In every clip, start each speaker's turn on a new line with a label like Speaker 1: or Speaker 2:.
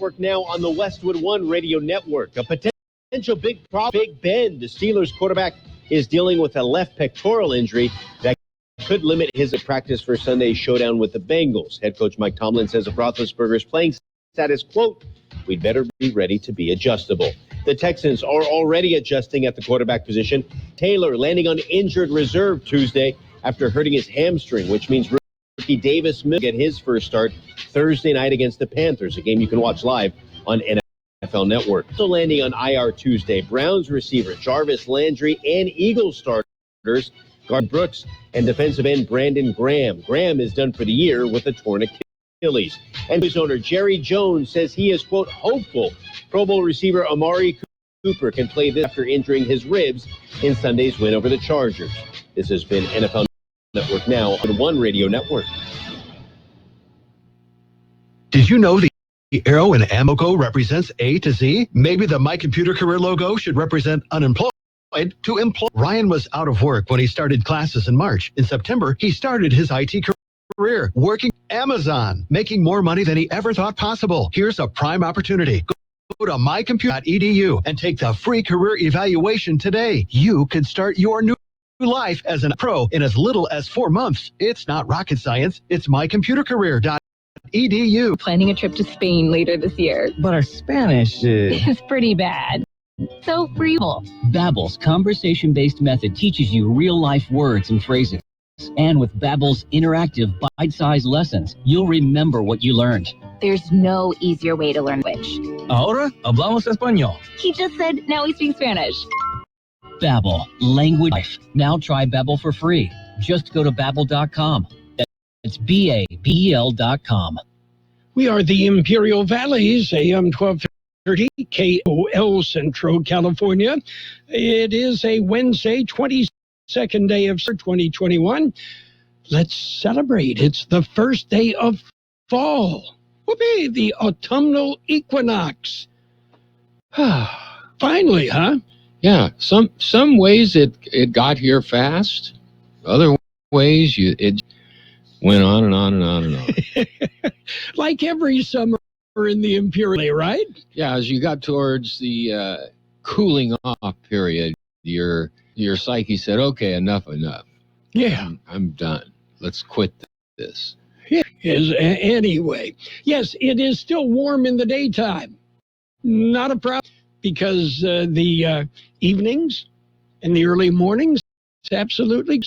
Speaker 1: Network now on the Westwood One Radio Network. A potential big problem, Big Ben. The Steelers quarterback is dealing with a left pectoral injury that could limit his practice for Sunday's showdown with the Bengals. Head coach Mike Tomlin says of Roethlisberger's playing status, quote, "We'd better be ready to be adjustable." The Texans are already adjusting at the quarterback position. Taylor landing on injured reserve Tuesday after hurting his hamstring, which means rookie Davis Mills get his first start Thursday night against the Panthers, a game you can watch live on NFL Network. Also landing on IR Tuesday, Browns receiver Jarvis Landry and Eagles starters guard Brooks and defensive end Brandon Graham. Graham is done for the year with a torn Achilles. And his owner Jerry Jones says he is, quote, hopeful Pro Bowl receiver Amari Cooper can play this after injuring his ribs in Sunday's win over the Chargers. This has been NFL Network now on One Radio Network.
Speaker 2: Did you know the arrow in AMMO logo represents A to Z? Maybe the My Computer Career logo should represent unemployed to employed. Ryan was out of work when he started classes in March. In September, he started his IT career working Amazon, making more money than he ever thought possible. Here's a prime opportunity. Go to mycomputer.edu and take the free career evaluation today. You could start your new life as a pro in as little as 4 months. It's not rocket science. It's mycomputercareer.edu.
Speaker 3: Planning a trip to Spain later this year.
Speaker 4: But our Spanish
Speaker 3: is pretty bad. So for you.
Speaker 4: Babbel's conversation-based method teaches you real-life words and phrases. And with Babbel's interactive bite-sized lessons, you'll remember what you learned.
Speaker 3: There's no easier way to learn which.
Speaker 4: Ahora hablamos español.
Speaker 3: He just said now he speaks Spanish.
Speaker 4: Babbel, language life. Now try Babbel for free. Just go to Babbel.com. It's Babbel.com.
Speaker 5: We are the Imperial Valleys, AM 1230, KOL Central California. It is a Wednesday, 22nd day of 2021. Let's celebrate. It's the first day of fall. Whoopee, the autumnal equinox. Finally, huh?
Speaker 6: Yeah, some ways it got here fast. Other ways it went on and on and on and on.
Speaker 5: Like every summer in the Imperial, right?
Speaker 6: Yeah, as you got towards the cooling off period, your psyche said, "Okay, enough.
Speaker 5: Yeah,
Speaker 6: I'm done. Let's quit this."
Speaker 5: Yeah. Anyway, yes, it is still warm in the daytime. Not a problem, because the evenings and the early mornings, absolutely.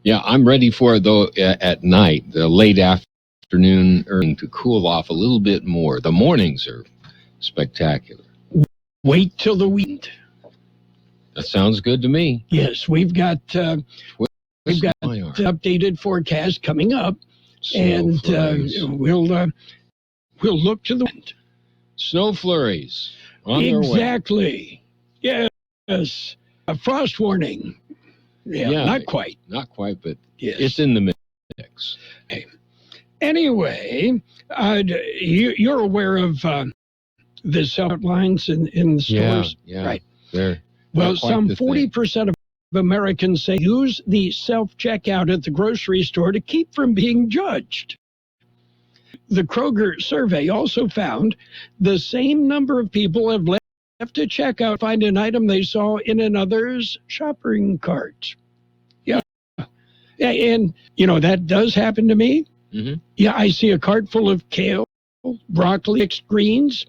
Speaker 6: Yeah, I'm ready for it, though, at night, the late afternoon to cool off a little bit more. The mornings are spectacular.
Speaker 5: Wait till the weekend.
Speaker 6: That sounds good to me.
Speaker 5: Yes, we've got updated forecast coming up, and we'll look to the wind.
Speaker 6: Snow flurries on their way.
Speaker 5: Exactly. Yes. A frost warning. Yeah, not quite.
Speaker 6: Not quite, but
Speaker 5: yes.
Speaker 6: It's in the mix.
Speaker 5: Okay. Anyway, you're aware of the self-lines in the stores?
Speaker 6: Yeah.
Speaker 5: Right.
Speaker 6: Well,
Speaker 5: some 40% of Americans say use the self-checkout at the grocery store to keep from being judged. The Kroger survey also found the same number of people have left to checkout find an item they saw in another's shopping cart. Yeah. And, that does happen to me.
Speaker 6: Mm-hmm.
Speaker 5: Yeah, I see a cart full of kale, broccoli, mixed greens,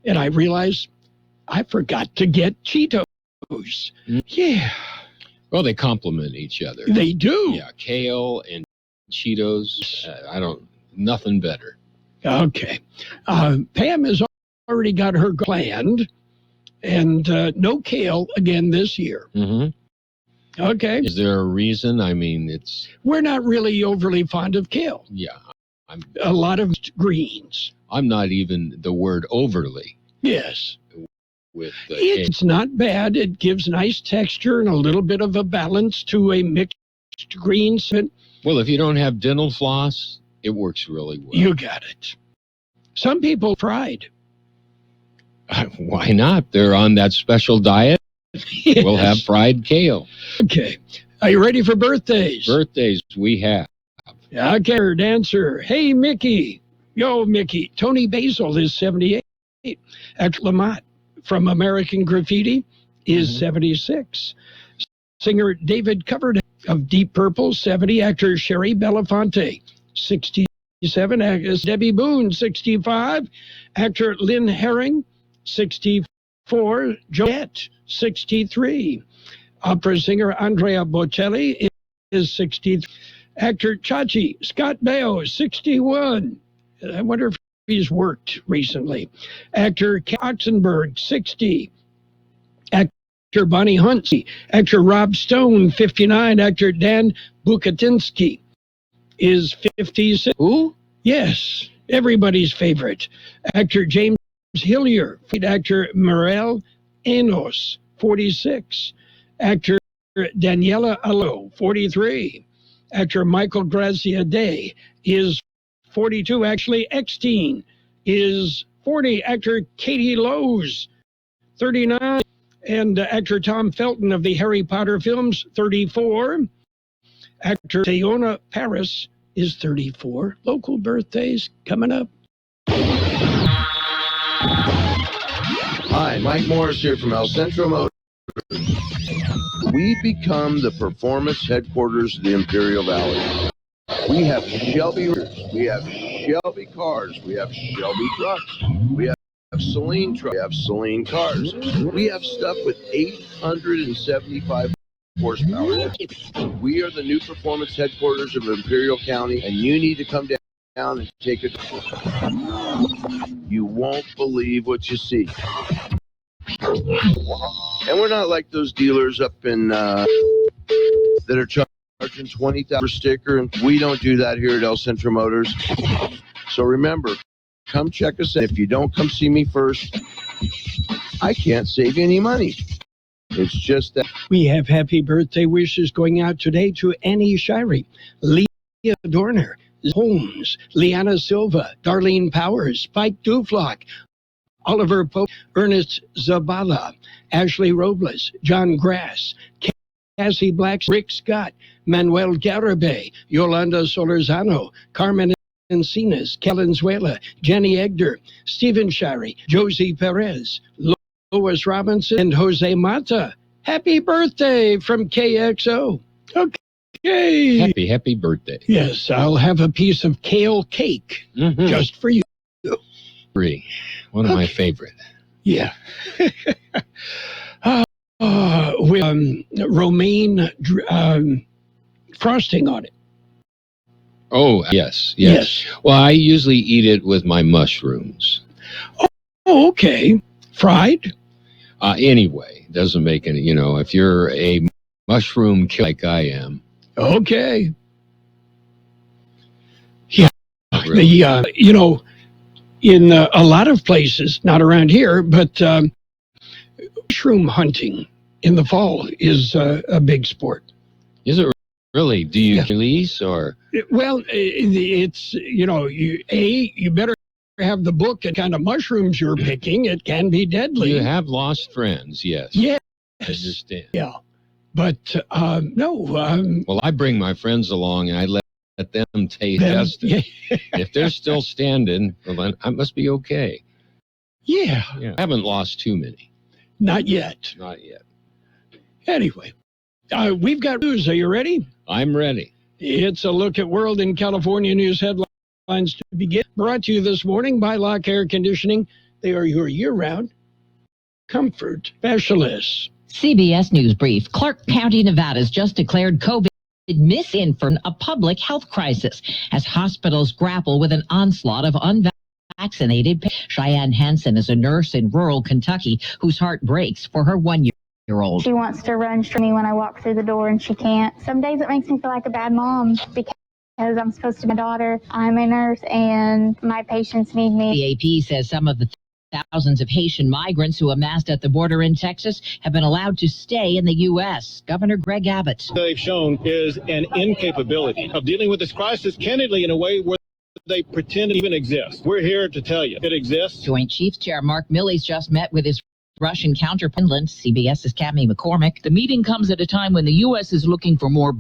Speaker 5: and I realize I forgot to get Cheetos. Mm-hmm. Yeah.
Speaker 6: Well, they complement each other.
Speaker 5: They do.
Speaker 6: Yeah, kale and Cheetos. Nothing better.
Speaker 5: Okay. Pam has already got her planned, and no kale again this year.
Speaker 6: Mm-hmm.
Speaker 5: Okay.
Speaker 6: Is there a reason? I mean,
Speaker 5: we're not really overly fond of kale.
Speaker 6: Yeah.
Speaker 5: A lot of greens.
Speaker 6: I'm not even the word overly.
Speaker 5: Yes.
Speaker 6: With
Speaker 5: it's not bad. It gives nice texture and a little bit of a balance to a mixed greens.
Speaker 6: Well, if you don't have dental floss, it works really well.
Speaker 5: You got it. Some people fried.
Speaker 6: Why not? They're on that special diet. Yes. We'll have fried kale.
Speaker 5: Okay. Are you ready for birthdays?
Speaker 6: Birthdays we have.
Speaker 5: Okay, dancer. Hey, Mickey. Yo, Mickey. Tony Basil is 78. Actor Lamont from American Graffiti is 76. Singer David Coverdale of Deep Purple, 70. Actor Sherry Belafonte, 67. Actress Debbie Boone, 65. Actor Lynn Herring, 64. Joette, 63. Opera singer Andrea Bocelli is 63. Actor Chachi Scott Baio, 61. I wonder if he's worked recently. Actor Ken Oxenberg, 60. Actor Bonnie Hunt, actor Rob Stone, 59. Actor Dan Bukatinsky is 56.
Speaker 6: Who?
Speaker 5: Yes, everybody's favorite. Actor James Hillier. Actor Morel Enos, 46. Actor Daniela Allo, 43. Actor Michael Grazia Day is 42. Actually, Eckstein is 40. Actor Katie Lowe's, 39. And actor Tom Felton of the Harry Potter films, 34. Actor Teyona Paris is 34. Local birthdays coming up.
Speaker 7: Hi, Mike Morris here from El Centro Motors. We become the performance headquarters of the Imperial Valley. We have Shelby Roofs, we have Shelby cars, we have Shelby trucks, we have Celine trucks, we have Celine cars. We have stuff with 875 horsepower. We are the new performance headquarters of Imperial County, and you need to come down and take a tour. You won't believe what you see. And we're not like those dealers up in that are charging $20,000 per sticker, and we don't do that here at El Centro Motors. So remember, come check us out. If you don't come see me first, I can't save you any money. It's just that.
Speaker 5: We have happy birthday wishes going out today to Annie Shirey, Leah Dorner, Holmes, Liana Silva, Darlene Powers, Spike Duflock, Oliver Pope, Ernest Zabala, Ashley Robles, John Grass, Cassie Blacks, Rick Scott, Manuel Garibay, Yolanda Solorzano, Carmen Encinas, Valenzuela, Jenny Egder, Stephen Shirey, Josie Perez, Lois Robinson, and Jose Mata. Happy birthday from KXO. Okay.
Speaker 6: Happy birthday.
Speaker 5: Yes, I'll have a piece of kale cake just for you.
Speaker 6: Free. One of my favorite.
Speaker 5: Yeah. With romaine frosting on it.
Speaker 6: Oh, yes. Well, I usually eat it with my mushrooms.
Speaker 5: Oh, okay. Fried?
Speaker 6: Anyway, doesn't make any, if you're a mushroom killer like I am.
Speaker 5: Okay. Yeah.
Speaker 6: Really?
Speaker 5: In a lot of places, not around here, but mushroom hunting in the fall is a big sport.
Speaker 6: Is it really? Do you release or?
Speaker 5: Well, it's, you better have the book and kind of mushrooms you're picking. It can be deadly.
Speaker 6: You have lost friends, yes.
Speaker 5: Yes.
Speaker 6: I understand.
Speaker 5: Yeah. But no.
Speaker 6: Well, I bring my friends along and I let them test it.
Speaker 5: Yeah.
Speaker 6: If they're still standing, well, then I must be okay.
Speaker 5: Yeah.
Speaker 6: I haven't lost too many.
Speaker 5: Not yet.
Speaker 6: Not yet.
Speaker 5: Anyway, we've got news. Are you ready?
Speaker 6: I'm ready.
Speaker 5: It's a look at World and California news headlines to begin. Brought to you this morning by Lock Air Conditioning. They are your year-round comfort specialists.
Speaker 8: CBS News Brief. Clark County, Nevada has just declared COVID misinformation a public health crisis as hospitals grapple with an onslaught of unvaccinated patients. Cheyenne Hansen is a nurse in rural Kentucky whose heart breaks for her one-year-old.
Speaker 9: She wants to run straight me when I walk through the door and she can't. Some days it makes me feel like a bad mom because I'm supposed to be a daughter. I'm a nurse and my patients need me.
Speaker 8: The AP says some of the thousands of Haitian migrants who amassed at the border in Texas have been allowed to stay in the U.S. Governor Greg Abbott.
Speaker 10: They've shown is an incapability of dealing with this crisis candidly in a way where they pretend it even exists. We're here to tell you it exists.
Speaker 8: Joint Chiefs Chair Mark Milley's just met with his Russian counterpart. CBS's Cammie McCormick. The meeting comes at a time when the U.S. is looking for more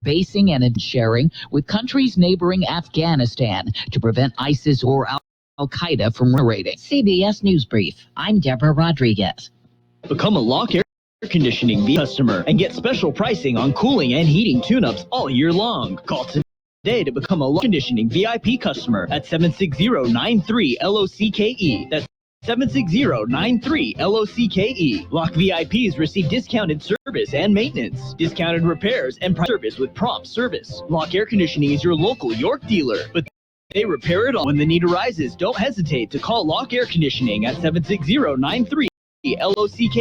Speaker 11: basing and sharing with countries neighboring Afghanistan to prevent ISIS or Al-Qaeda from raiding.
Speaker 8: CBS News Brief. I'm Deborah Rodriguez.
Speaker 12: Become a Lock Air Conditioning customer and get special pricing on cooling and heating tune-ups all year long. Call today to become a Lock Conditioning VIP customer at 760-93-LOCKE. That's 760-93-LOCKE. Lock VIPs receive discounted service and maintenance, discounted repairs, and service with prompt service. Lock Air Conditioning is your local York dealer, but they repair it all when the need arises. Don't hesitate to call Lock Air Conditioning at 760-93-LOCKE.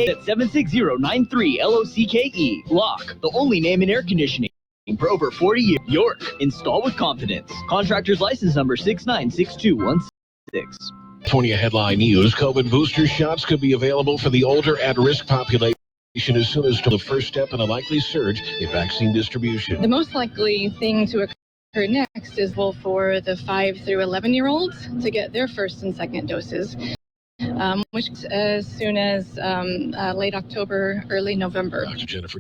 Speaker 12: That's 760-93-LOCKE. Lock, the only name in air conditioning for over 40 years. York, install with confidence. Contractor's license number 696216.
Speaker 13: California headline news: COVID booster shots could be available for the older at-risk population as soon as the first step in a likely surge in vaccine distribution.
Speaker 14: The most likely thing to occur next is for the 5 through 11-year-olds to get their first and second doses, which as soon as late October, early November.
Speaker 13: Dr. Jennifer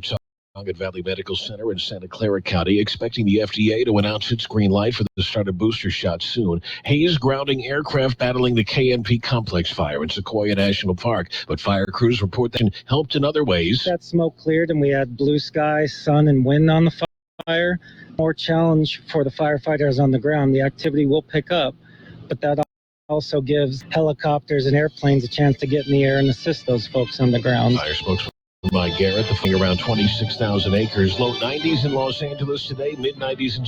Speaker 13: at Valley Medical Center in Santa Clara County, expecting the FDA to announce its green light for the start of booster shots soon. Haze grounding aircraft battling the KNP complex fire in Sequoia National Park, but fire crews report that helped in other ways.
Speaker 15: That smoke cleared and we had blue sky, sun, and wind on the fire. More challenge for the firefighters on the ground. The activity will pick up, but that also gives helicopters and airplanes a chance to get in the air and assist those folks on the ground.
Speaker 13: Fire spokesman by Garrett, the fire around 26,000 acres. Low 90s in Los Angeles today, mid 90s in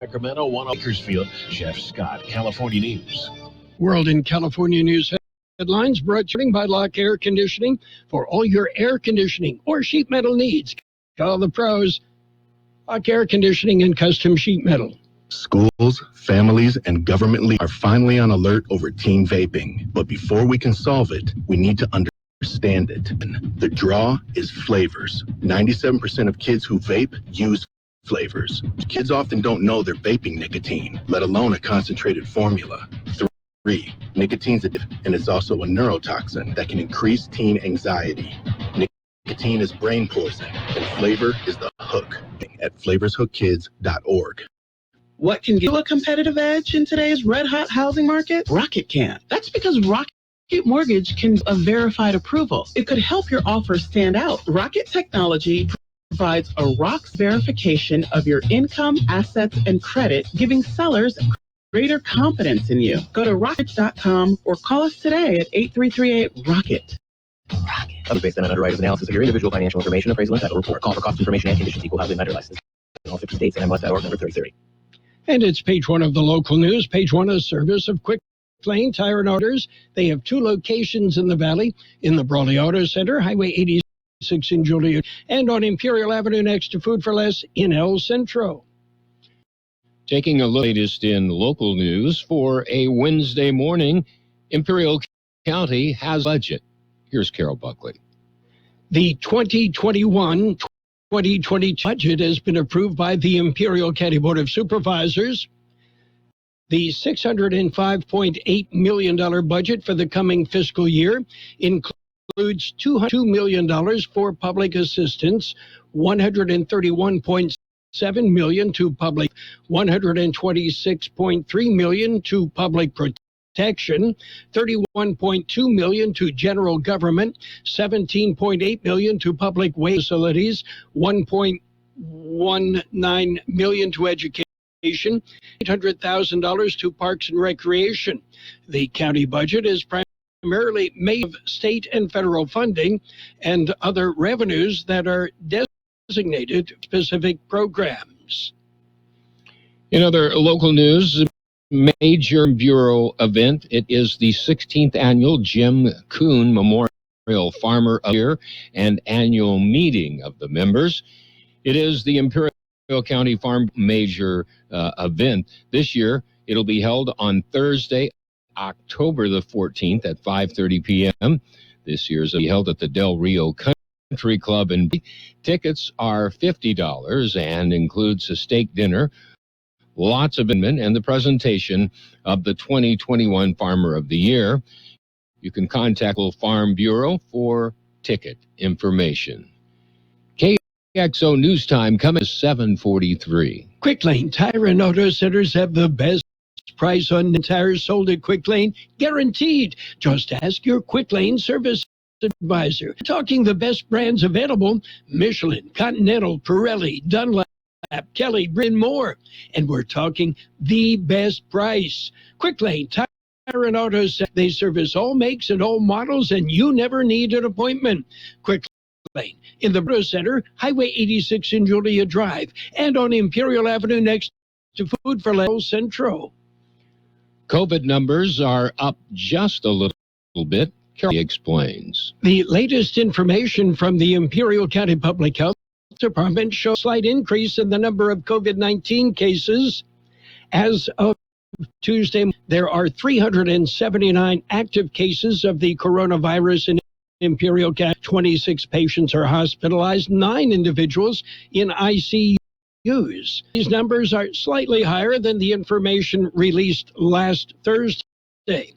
Speaker 13: Sacramento, 1 Bakersfield. Jeff Scott, California News.
Speaker 5: World in California News headlines brought to you by Lock Air Conditioning for all your air conditioning or sheet metal needs. Call the pros. Lock Air Conditioning and Custom Sheet Metal.
Speaker 16: Schools, families, and government leaders are finally on alert over teen vaping. But before we can solve it, we need to understand it. The draw is flavors. 97% of kids who vape use flavors. Kids often don't know they're vaping nicotine, let alone a concentrated formula. 3, nicotine's addictive, and it's also a neurotoxin that can increase teen anxiety. Nicotine is brain poison, and flavor is the hook. At flavorshookkids.org.
Speaker 17: What can give you a competitive edge in today's red-hot housing market? Rocket can. That's because Rocket Mortgage can a verified approval. It could help your offer stand out. Rocket Technology provides a ROCS verification of your income, assets, and credit, giving sellers greater confidence in you. Go to rocket.com or call us today at 8338-ROCKET.
Speaker 18: Others based on an underwriter's analysis of your individual financial information, appraisal, and title report. Call for cost information and conditions. Equal housing lender license in all 50 states and MLS.org number 3030.
Speaker 5: And it's page 1 of the local news. Page 1 is service of Quick Lane Tire and Autos. They have 2 locations in the valley, in the Brawley Auto Center, Highway 86 in Joliet, and on Imperial Avenue next to Food for Less in El Centro.
Speaker 6: Taking a look at the latest in local news for a Wednesday morning, Imperial County has a budget. Here's Carroll Buckley.
Speaker 5: The 2021-2022 budget has been approved by the Imperial County Board of Supervisors. The $605.8 million budget for the coming fiscal year includes $202 million for public assistance, $131.7 million to public, $126.3 million to public protection, $31.2 million to general government, $17.8 million to public waste facilities, $1.19 million to education, $800,000 to Parks and Recreation. The county budget is primarily made of state and federal funding and other revenues that are designated specific programs.
Speaker 6: In other local news, major Bureau event. It is the 16th annual Jim Kuhn Memorial Farmer of the Year and annual meeting of the members. It is the Imperial County Farm Major event. This year, it'll be held on Thursday, October the 14th at 5:30 p.m. This year's will be held at the Del Rio Country Club, and tickets are $50 and includes a steak dinner, lots of amendment, and the presentation of the 2021 Farmer of the Year. You can contact the Farm Bureau for ticket information. KXO News Time coming at 7:43.
Speaker 5: Quick Lane Tire and Auto Centers have the best price on tires sold at Quick Lane, guaranteed. Just ask your Quick Lane service advisor. Talking the best brands available: Michelin, Continental, Pirelli, Dunlop, Kelly, Bryn, more. And we're talking the best price. Quick Lane Tire and Auto Centers. They service all makes and all models, and you never need an appointment. Quick Lane in the Auto Center, Highway 86 in Julia Drive, and on Imperial Avenue next to Food for Less Centro.
Speaker 6: COVID numbers are up just a little bit. Carroll explains.
Speaker 5: The latest information from the Imperial County Public Health Department shows a slight increase in the number of COVID-19 cases. As of Tuesday, there are 379 active cases of the coronavirus in Imperial County. 26 patients are hospitalized, 9 individuals in ICUs. These numbers are slightly higher than the information released last Thursday.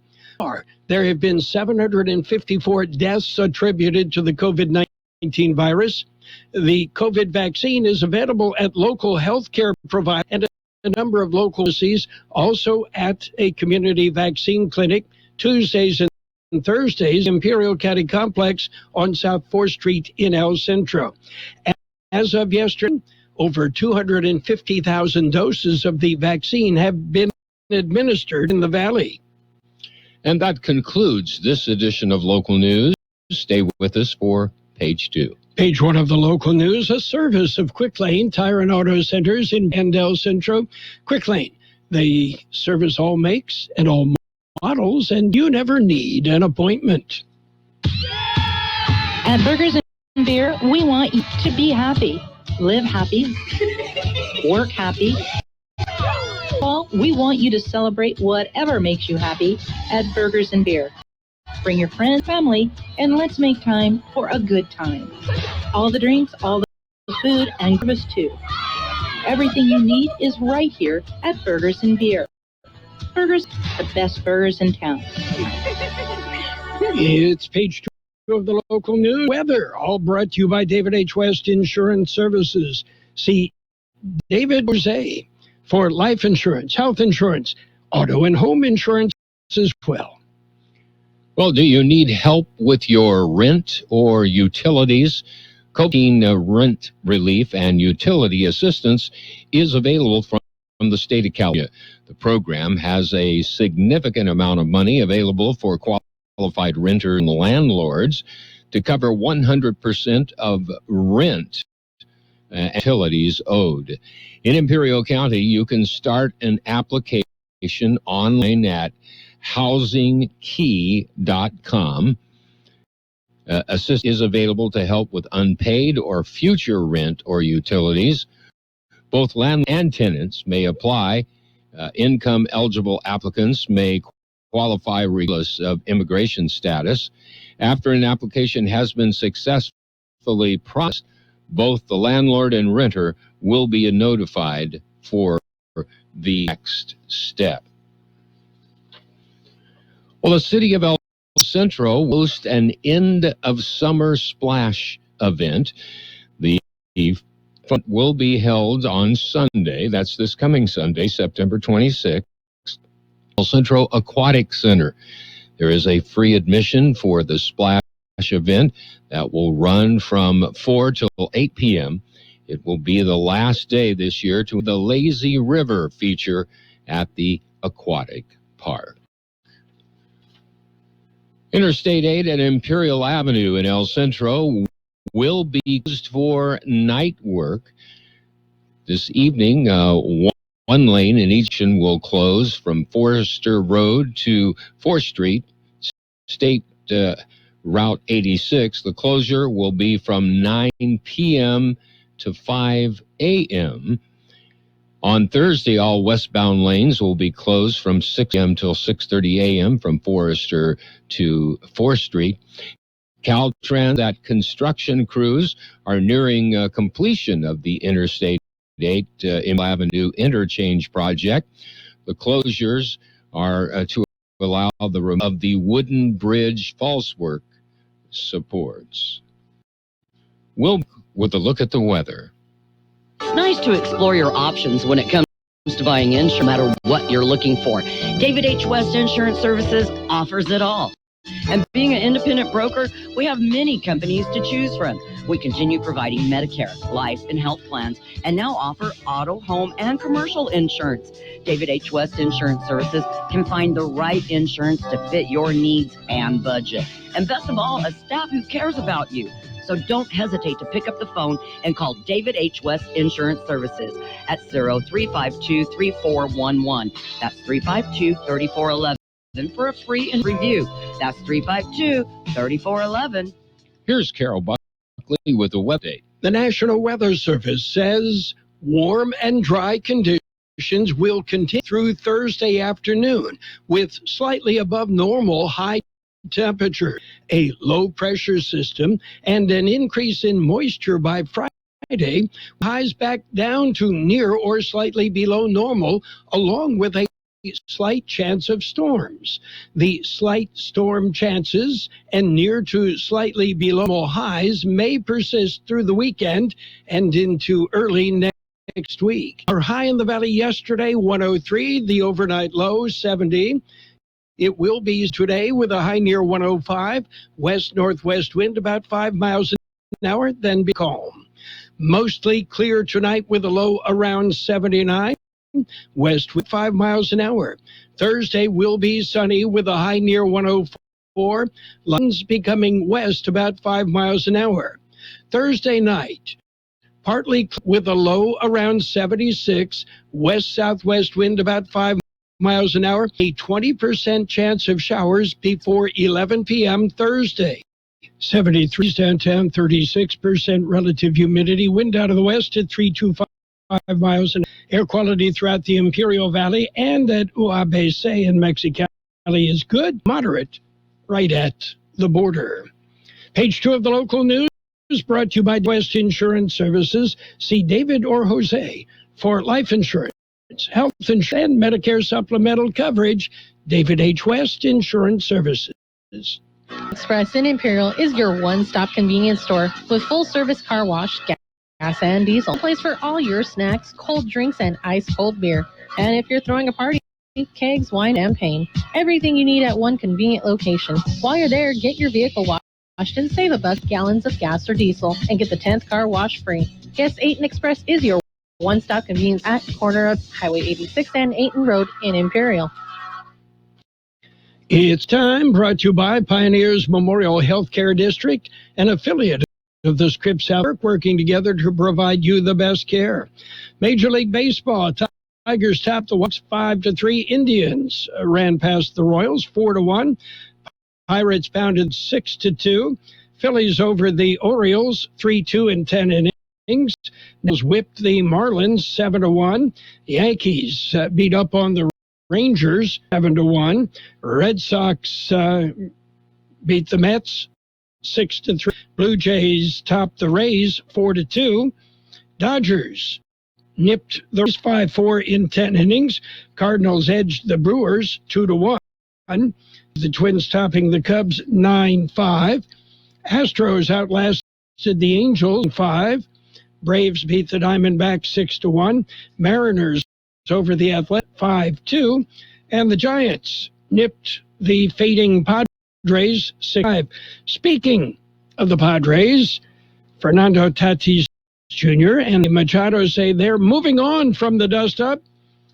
Speaker 5: There have been 754 deaths attributed to the COVID-19 virus. The COVID vaccine is available at local healthcare providers and a number of local pharmacies, also at a community vaccine clinic Tuesdays and Thursdays, Imperial County Complex on South 4th Street in El Centro. As of yesterday, over 250,000 doses of the vaccine have been administered in the valley.
Speaker 6: And that concludes this edition of Local News. Stay with us for Page 2.
Speaker 5: Page 1 of the local news, a service of Quick Lane Tire and Auto Centers in El Centro. Quick Lane, they service all makes and all models, and you never need an appointment.
Speaker 19: At Burgers and Beer, we want you to be happy, live happy, work happy. Well, we want you to celebrate whatever makes you happy at Burgers and Beer. Bring your friends, family, and let's make time for a good time. All the drinks, all the food, and service too. Everything you need is right here at Burgers and Beer. Burgers, the best burgers in town.
Speaker 5: It's Page 2 of the local news. Weather, all brought to you by David H. West Insurance Services. See David Jose for life insurance, health insurance, auto and home insurance as well.
Speaker 6: Well, do you need help with your rent or utilities? COVID rent relief and utility assistance is available from the state of California. The program has a significant amount of money available for qualified renters and landlords to cover 100% of rent utilities owed. In Imperial County, you can start an application online at housingkey.com. Assist is available to help with unpaid or future rent or utilities. Both landlords and tenants may apply. Income-eligible applicants may qualify regardless of immigration status. After an application has been successfully processed, both the landlord and renter will be notified for the next step. Well, the city of El Centro will host an end-of-summer splash event. The event will be held on Sunday. That's this coming Sunday, September 26th. El Centro Aquatic Center. There is a free admission for the splash event that will run from 4 till 8 p.m. It will be the last day this year to the Lazy River feature at the aquatic park. Interstate 8 at Imperial Avenue in El Centro will be used for night work. This evening, one lane in each will close from Forester Road to 4th Street, State Route 86. The closure will be from 9 p.m. to 5 a.m. On Thursday, all westbound lanes will be closed from 6 a.m. till 6:30 a.m. from Forester to 4th Street. Caltrans that construction crews are nearing completion of the Interstate 8 Avenue interchange project. The closures are to allow the removal of the wooden bridge falsework supports. We'll with a look at the weather.
Speaker 20: It's nice to explore your options when it comes to buying insurance, no matter what you're looking for. David H. West Insurance Services offers it all. And being an independent broker, we have many companies to choose from. We continue providing Medicare, life, and health plans, and now offer auto, home, and commercial insurance. David H. West Insurance Services can find the right insurance to fit your needs and budget. And best of all, a staff who cares about you. So don't hesitate to pick up the phone and call David H. West Insurance Services at 0352-3411. That's 352-3411 for a free review. That's 352-3411.
Speaker 6: Here's Carroll Buckley with the weather update.
Speaker 5: The National Weather Service says warm and dry conditions will continue through Thursday afternoon with slightly above normal high temperature, a low pressure system, and an increase in moisture by Friday. Highs back down to near or slightly below normal, along with a slight chance of storms. The slight storm chances and near to slightly below normal highs may persist through the weekend and into early next week. Our high in the valley yesterday, 103, the overnight low, 70. It will be today with a high near 105, west-northwest wind about 5 miles an hour, then be calm. Mostly clear tonight with a low around 79, west with 5 miles an hour. Thursday will be sunny with a high near 104, winds becoming west about 5 miles an hour. Thursday night, partly with a low around 76, west-southwest wind about 5 miles an hour, a 20% chance of showers before 11 p.m. Thursday. 73 downtown, 36% relative humidity, wind out of the west at 325 miles an hour. Air quality throughout the Imperial Valley and at UABC in Mexicali is good, moderate, right at the border. Page 2 of the local news brought to you by West Insurance Services. See David or Jose for life insurance, health insurance, and Medicare supplemental coverage. David H. West Insurance Services.
Speaker 21: Express in Imperial is your one-stop convenience store with full-service car wash, gas and diesel. Place for all your snacks, cold drinks, and ice-cold beer. And if you're throwing a party, kegs, wine, and champagne. Everything you need at one convenient location. While you're there, get your vehicle washed and save $1 gallons of gas or diesel and get the 10th car wash free. Guess 8 Express is your one-stop convenience at the corner of Highway 86 and 8th Road in Imperial.
Speaker 5: It's time, brought to you by Pioneers Memorial Healthcare District, an affiliate of the Scripps Network, working together to provide you the best care. Major League Baseball, Tigers topped the West 5-3. Indians ran past the Royals 4-1. Pirates pounded 6-2. Phillies over the Orioles 3-2 in 10 innings. Nationals whipped the Marlins 7-1. Yankees beat up on the Rangers 7-1. Red Sox beat the Mets 6-3. Blue Jays topped the Rays 4-2. Dodgers nipped the Rays 5-4 in 10 innings. Cardinals edged the Brewers 2-1. The Twins topping the Cubs 9-5. Astros outlasted the Angels 5. Braves beat the Diamondbacks 6-1. Mariners over the Athletics 5-2. And the Giants nipped the fading Padres 6-5. Speaking of the Padres, Fernando Tatis Jr. and Machado say they're moving on from the dust-up.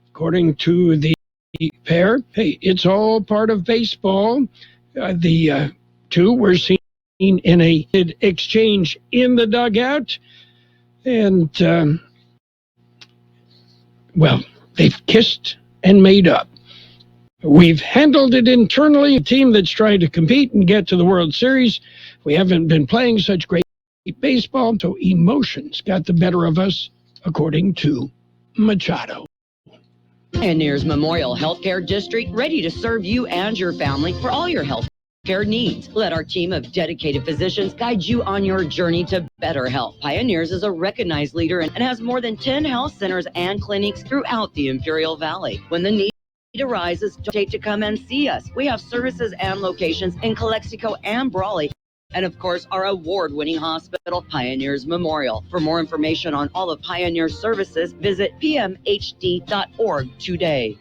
Speaker 5: According to the pair, hey, it's all part of baseball. The two were seen in a exchange in the dugout. And, well, they've kissed and made up. We've handled it internally, a team that's trying to compete and get to the World Series. We haven't been playing such great baseball, so emotions got the better of us, according to Machado.
Speaker 20: Pioneers Memorial Healthcare District, ready to serve you and your family for all your health care needs. Let our team of dedicated physicians guide you on your journey to better health. Pioneers is a recognized leader and has more than 10 health centers and clinics throughout the Imperial Valley. When the need arises, don't hesitate to come and see us. We have services and locations in Calexico and Brawley, And of course, our award-winning hospital, Pioneers Memorial. For more information on all of Pioneer's services, visit pmhd.org today.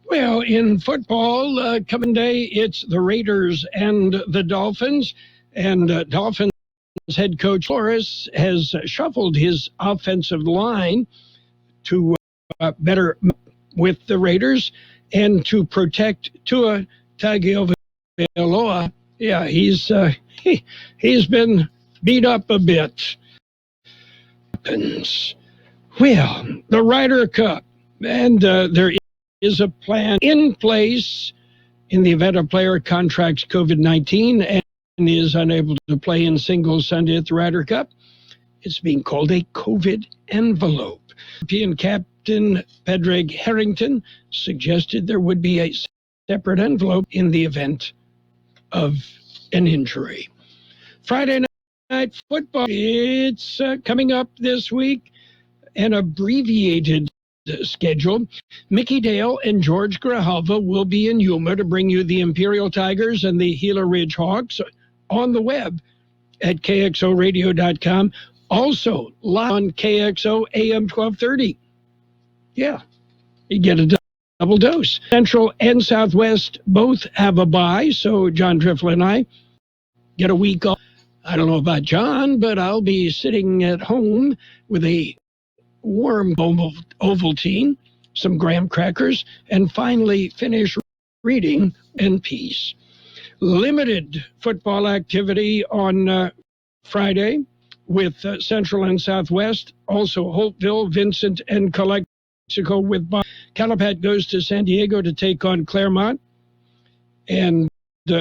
Speaker 5: Well, in football, coming day, it's the Raiders and the Dolphins. And Dolphins head coach Flores has shuffled his offensive line to better with the Raiders and to protect Tua Tagovailoa. Yeah, he's been beat up a bit. Well, the Ryder Cup, and there is a plan in place in the event a player contracts COVID-19 and is unable to play in singles Sunday at the Ryder Cup. It's being called a COVID envelope. European captain Padraig Harrington suggested there would be a separate envelope in the event of an injury. Friday night football, it's coming up this week, an abbreviated schedule. Mickey Dale and George Grijalva will be in Yuma to bring you the Imperial Tigers and the Gila Ridge Hawks on the web at KXORadio.com. Also, live on KXO AM 1230. Yeah, you get a double dose. Central and Southwest both have a bye, so John Triffle and I get a week off. I don't know about John, but I'll be sitting at home with a warm Ovaltine, some graham crackers, and finally finish reading in peace. Limited football activity on Friday with Central and Southwest. Also Holtville, Vincent, and Calexico with Bob. Calapat goes to San Diego to take on Claremont. And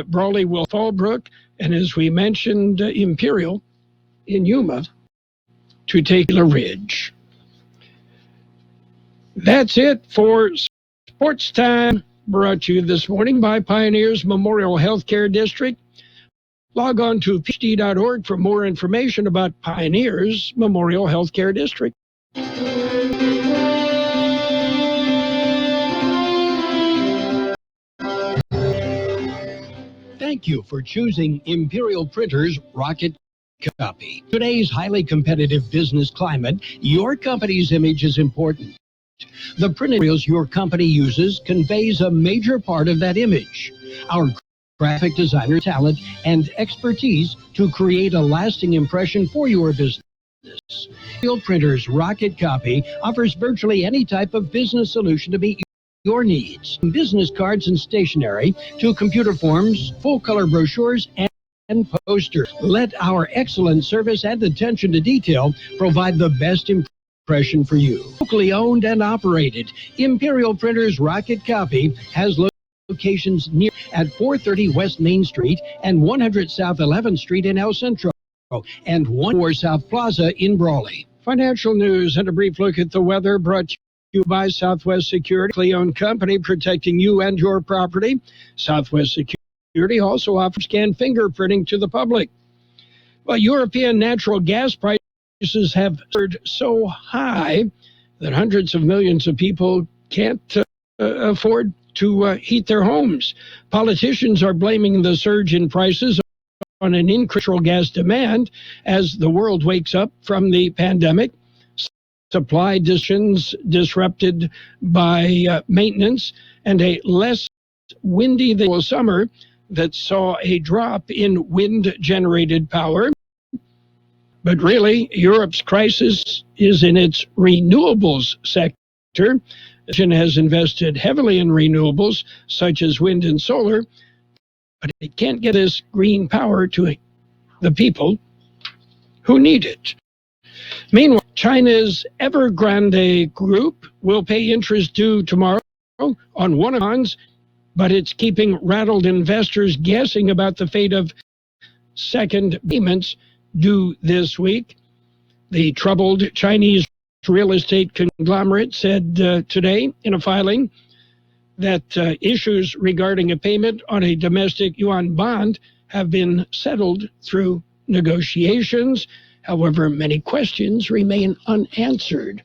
Speaker 5: Brawley will Fallbrook. And as we mentioned, Imperial in Yuma to take La Ridge. That's it for Sports Time, brought to you this morning by Pioneers Memorial Healthcare District. Log on to phd.org for more information about Pioneers Memorial Healthcare District. Thank you for choosing Imperial Printers Rocket Copy. Today's highly competitive business climate, your company's image is important. The print materials your company uses conveys a major part of that image. Our graphic designer talent and expertise to create a lasting impression for your business. Imperial Printers Rocket Copy offers virtually any type of business solution to meet your needs. From business cards and stationery to computer forms, full-color brochures, and posters. Let our excellent service and attention to detail provide the best impression for you. Locally owned and operated, Imperial Printers Rocket Copy has locations near at 430 West Main Street and 100 South 11th Street in El Centro and 1 South Plaza in Brawley. Financial news and a brief look at the weather brought to you by Southwest Security, Cleon Company, protecting you and your property. Southwest Security also offers scan fingerprinting to the public. Well, European natural gas prices have soared so high that hundreds of millions of people can't afford to heat their homes. Politicians are blaming the surge in prices on an increased natural gas demand as the world wakes up from the pandemic. Supply disrupted by maintenance and a less windy than summer that saw a drop in wind-generated power. But really, Europe's crisis is in its renewables sector. The nation has invested heavily in renewables, such as wind and solar, but it can't get this green power to the people who need it. Meanwhile, China's Evergrande Group will pay interest due tomorrow on one of bonds, but it's keeping rattled investors guessing about the fate of second payments due this week. The troubled Chinese real estate conglomerate said today in a filing that issues regarding a payment on a domestic yuan bond have been settled through negotiations. However, many questions remain unanswered.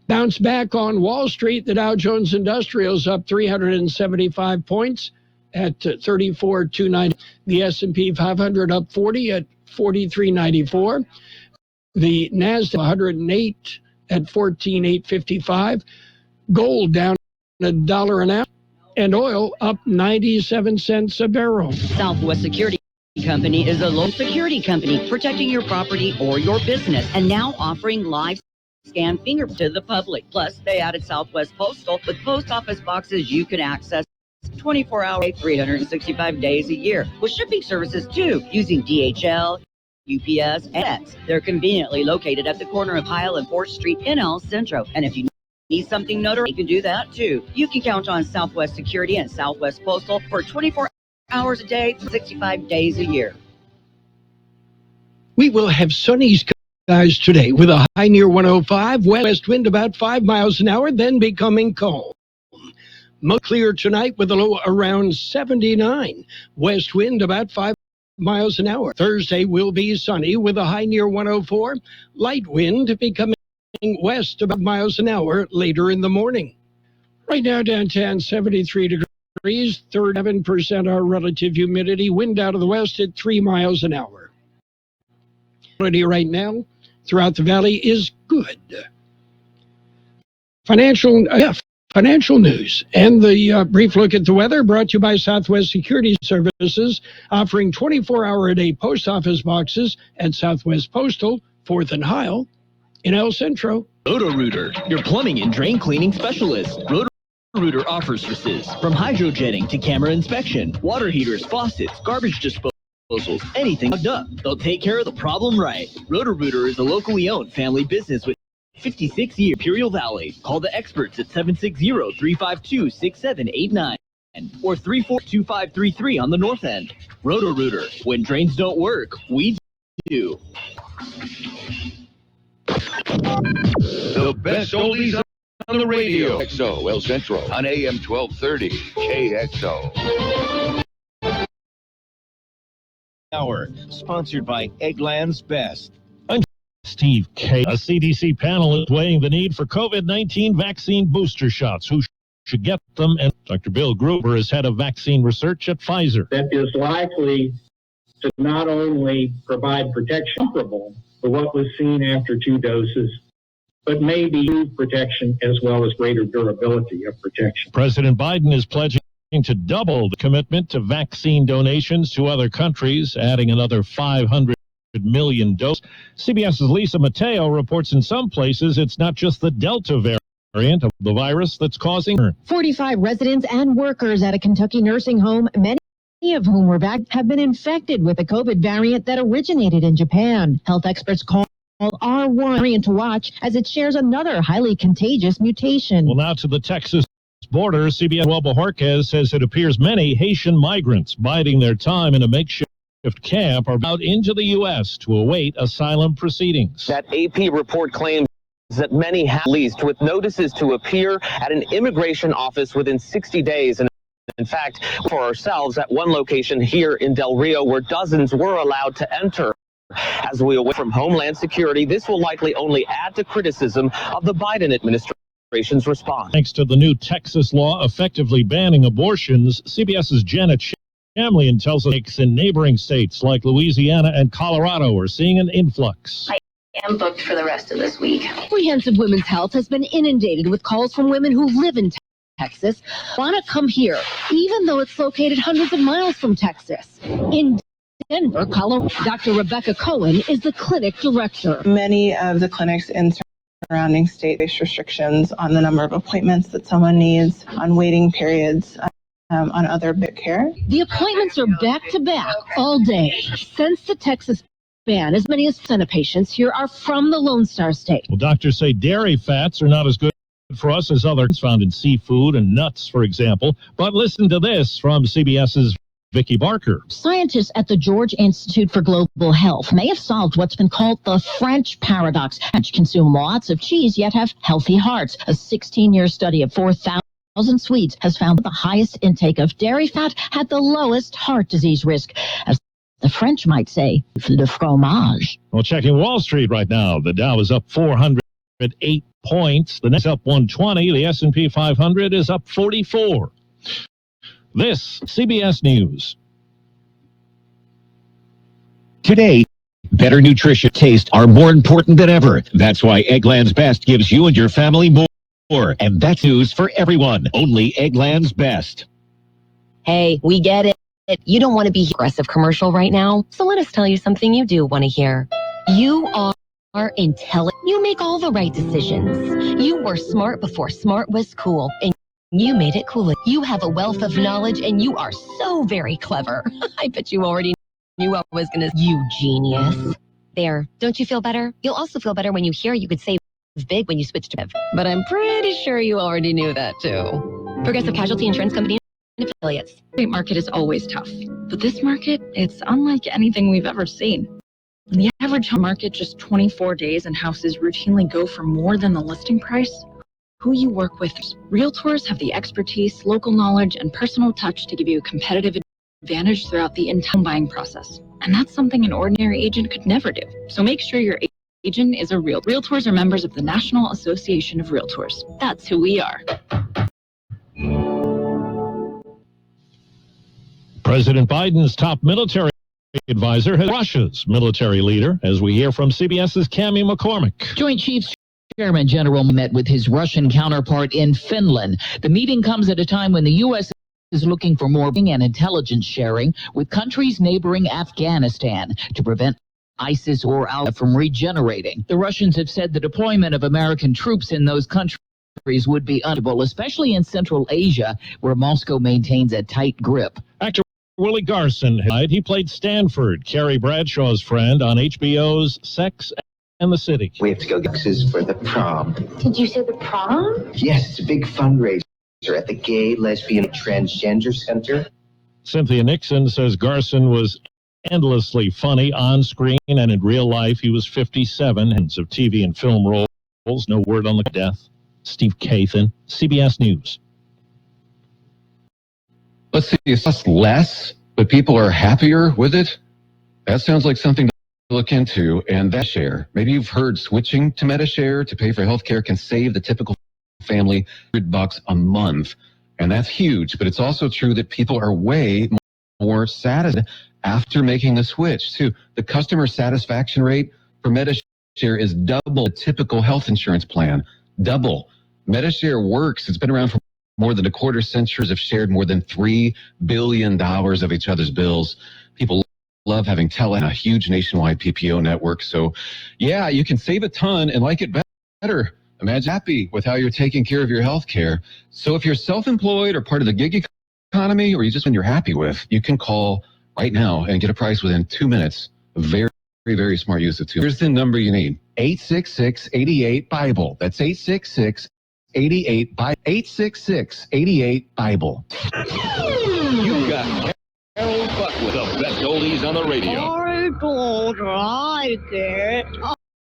Speaker 5: Bounce back on Wall Street, the Dow Jones Industrials up 375 points at 34,290. The S&P 500 up 40 at 43.94. The Nasdaq 108 at 14,855. Gold down $1 an ounce, and oil up 97 cents a barrel.
Speaker 20: Southwest Security Company is a loan security company protecting your property or your business, and now offering live scan fingerprint to the public. Plus, they added Southwest Postal with post office boxes you can access 24 hours, 365 days a year, with shipping services too, using DHL, UPS, and FedEx. They're conveniently located at the corner of Heil and 4th Street in El Centro. And if you need something notarized, you can do that too. You can count on Southwest Security and Southwest Postal for 24 hours a day, 65 days a year.
Speaker 5: We will have sunny skies today with a high near 105, west wind about 5 miles an hour, then becoming calm. Most clear tonight with a low around 79, west wind about 5 miles an hour. Thursday will be sunny with a high near 104, light wind becoming west about miles an hour later in the morning. Right now downtown 73 degrees, 37% our relative humidity, wind out of the west at 3 miles an hour. Humidity right now throughout the valley is good. Financial news and the brief look at the weather brought to you by Southwest Security Services, offering 24-hour-a-day post office boxes at Southwest Postal, 4th and Heil, in El Centro.
Speaker 12: Roto-Rooter, your plumbing and drain cleaning specialist. Roto-Rooter offers services from hydrojetting to camera inspection, water heaters, faucets, garbage disposals, anything plugged up. They'll take care of the problem right. Roto-Rooter is a locally owned family business with 56 years, Imperial Valley. Call the experts at 760-352-6789 or 342533 on the north end. Roto-Rooter, when drains don't work, we do.
Speaker 7: The best oldies on the radio. KXO El Centro on AM 1230 KXO.
Speaker 10: Hour, sponsored by Eggland's Best.
Speaker 1: Steve K. A CDC panel is weighing the need for COVID-19 vaccine booster shots. Who should get them? And Dr. Bill Gruber is head of vaccine research at Pfizer.
Speaker 22: That is likely to not only provide protection comparable to what was seen after 2 doses, but maybe improved protection as well as greater durability of protection.
Speaker 1: President Biden is pledging to double the commitment to vaccine donations to other countries, adding another 500 million doses. CBS's Lisa Mateo reports in some places it's not just the Delta variant of the virus that's causing her.
Speaker 23: 45 residents and workers at a Kentucky nursing home, many of whom were back, have been infected with the COVID variant that originated in Japan. Health experts call R1 variant to watch as it shares another highly contagious mutation.
Speaker 1: Well, now to the Texas border. CBS Huelva Jorquez says it appears many Haitian migrants biding their time in a makeshift camp are out into the U.S. to await asylum proceedings.
Speaker 24: That AP report claims that many have released with notices to appear at an immigration office within 60 days. And in fact, for ourselves at one location here in Del Rio where dozens were allowed to enter. As we await from Homeland Security, this will likely only add to criticism of the Biden administration's response.
Speaker 1: Thanks to the new Texas law effectively banning abortions, CBS's Janet Shamlian tells us in neighboring states like Louisiana and Colorado are seeing an influx.
Speaker 25: I am booked for the rest of this week.
Speaker 21: Comprehensive Women's Health has been inundated with calls from women who live in Texas, want to come here, even though it's located hundreds of miles from Texas. In Denver, Colorado, Dr. Rebecca Cohen is the clinic director.
Speaker 26: Many of the clinics in surrounding states face restrictions on the number of appointments that someone needs, on waiting periods, on other big care.
Speaker 21: The appointments are back-to-back all day. Since the Texas ban, as many as 10% of patients here are from the Lone Star State.
Speaker 1: Well, doctors say dairy fats are not as good for us as others found in seafood and nuts, for example. But listen to this from CBS's Vicki Barker.
Speaker 8: Scientists at the George Institute for Global Health may have solved what's been called the French paradox. French consume lots of cheese, yet have healthy hearts. A 16-year study of 4,000 Swedes has found that the highest intake of dairy fat had the lowest heart disease risk. As the French might say, le fromage.
Speaker 1: Well, checking Wall Street right now. The Dow is up 408 points. The next up 120. The S&P 500 is up 44. This CBS News.
Speaker 2: Today, better nutrition taste are more important than ever. That's why Eggland's Best gives you and your family more. And that's news for everyone. Only Eggland's Best.
Speaker 3: Hey, we get it. You don't want to be aggressive commercial right now, so let us tell you something you do want to hear. You are intelligent. You make all the right decisions. You were smart before smart was cool, and you made it cool. You have a wealth of knowledge, and you are so very clever. I bet you already knew I was going to... You genius. There. Don't you feel better? You'll also feel better when you hear you could save big when you switch to... But I'm pretty sure you already knew that, too. Progressive Casualty Insurance Company and affiliates.
Speaker 4: The market is always tough, but this market, it's unlike anything we've ever seen. In the average home market, just 24 days and houses routinely go for more than the listing price. Who you work with. Realtors have the expertise, local knowledge, and personal touch to give you a competitive advantage throughout the entire buying process. And that's something an ordinary agent could never do. So make sure your agent is a realtor. Realtors are members of the National Association of Realtors. That's who we are.
Speaker 1: President Biden's top military advisor has Russia's military leader, as we hear from CBS's Cammie McCormick.
Speaker 9: Joint Chiefs Chairman General met with his Russian counterpart in Finland. The meeting comes at a time when the U.S. is looking for more and intelligence sharing with countries neighboring Afghanistan to prevent ISIS or Al from regenerating. The Russians have said the deployment of American troops in those countries would be unable, especially in Central Asia, where Moscow maintains a tight grip.
Speaker 1: Actor Willie Garson died. He played Stanford, Carrie Bradshaw's friend, on HBO's Sex and the City.
Speaker 11: We have to go get for the prom.
Speaker 25: Did you say the prom?
Speaker 11: Yes, it's a big fundraiser at the Gay, Lesbian, Transgender Center.
Speaker 1: Cynthia Nixon says Garson was endlessly funny on screen and in real life. He was 57, hints of TV and film roles. No word on the death. Steve Kathan, CBS News.
Speaker 14: Let's see, it's less, but people are happier with it. That sounds like something to look into. And that share, maybe you've heard switching to MediShare to pay for healthcare can save the typical family $100 a month. And that's huge, but it's also true that people are way more satisfied after making the switch too. The customer satisfaction rate for MediShare is double a typical health insurance plan. Double. MediShare works. It's been around for more than a quarter century, have shared more than $3 billion of each other's bills. People love having tele and a huge nationwide PPO network. So, yeah, you can save a ton and like it better. Imagine happy with how you're taking care of your health care. So if you're self-employed or part of the gig economy, or you just one you're happy with, you can call right now and get a price within 2 minutes. Very, very, very smart use of 2. Here's the number you need. 866-88-BIBLE. That's 866-88-BIBLE. 866-88-BIBLE.
Speaker 2: You've got Carroll Buckley, the best oldies on the radio.
Speaker 27: I don't like it.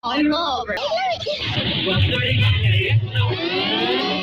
Speaker 27: I love it.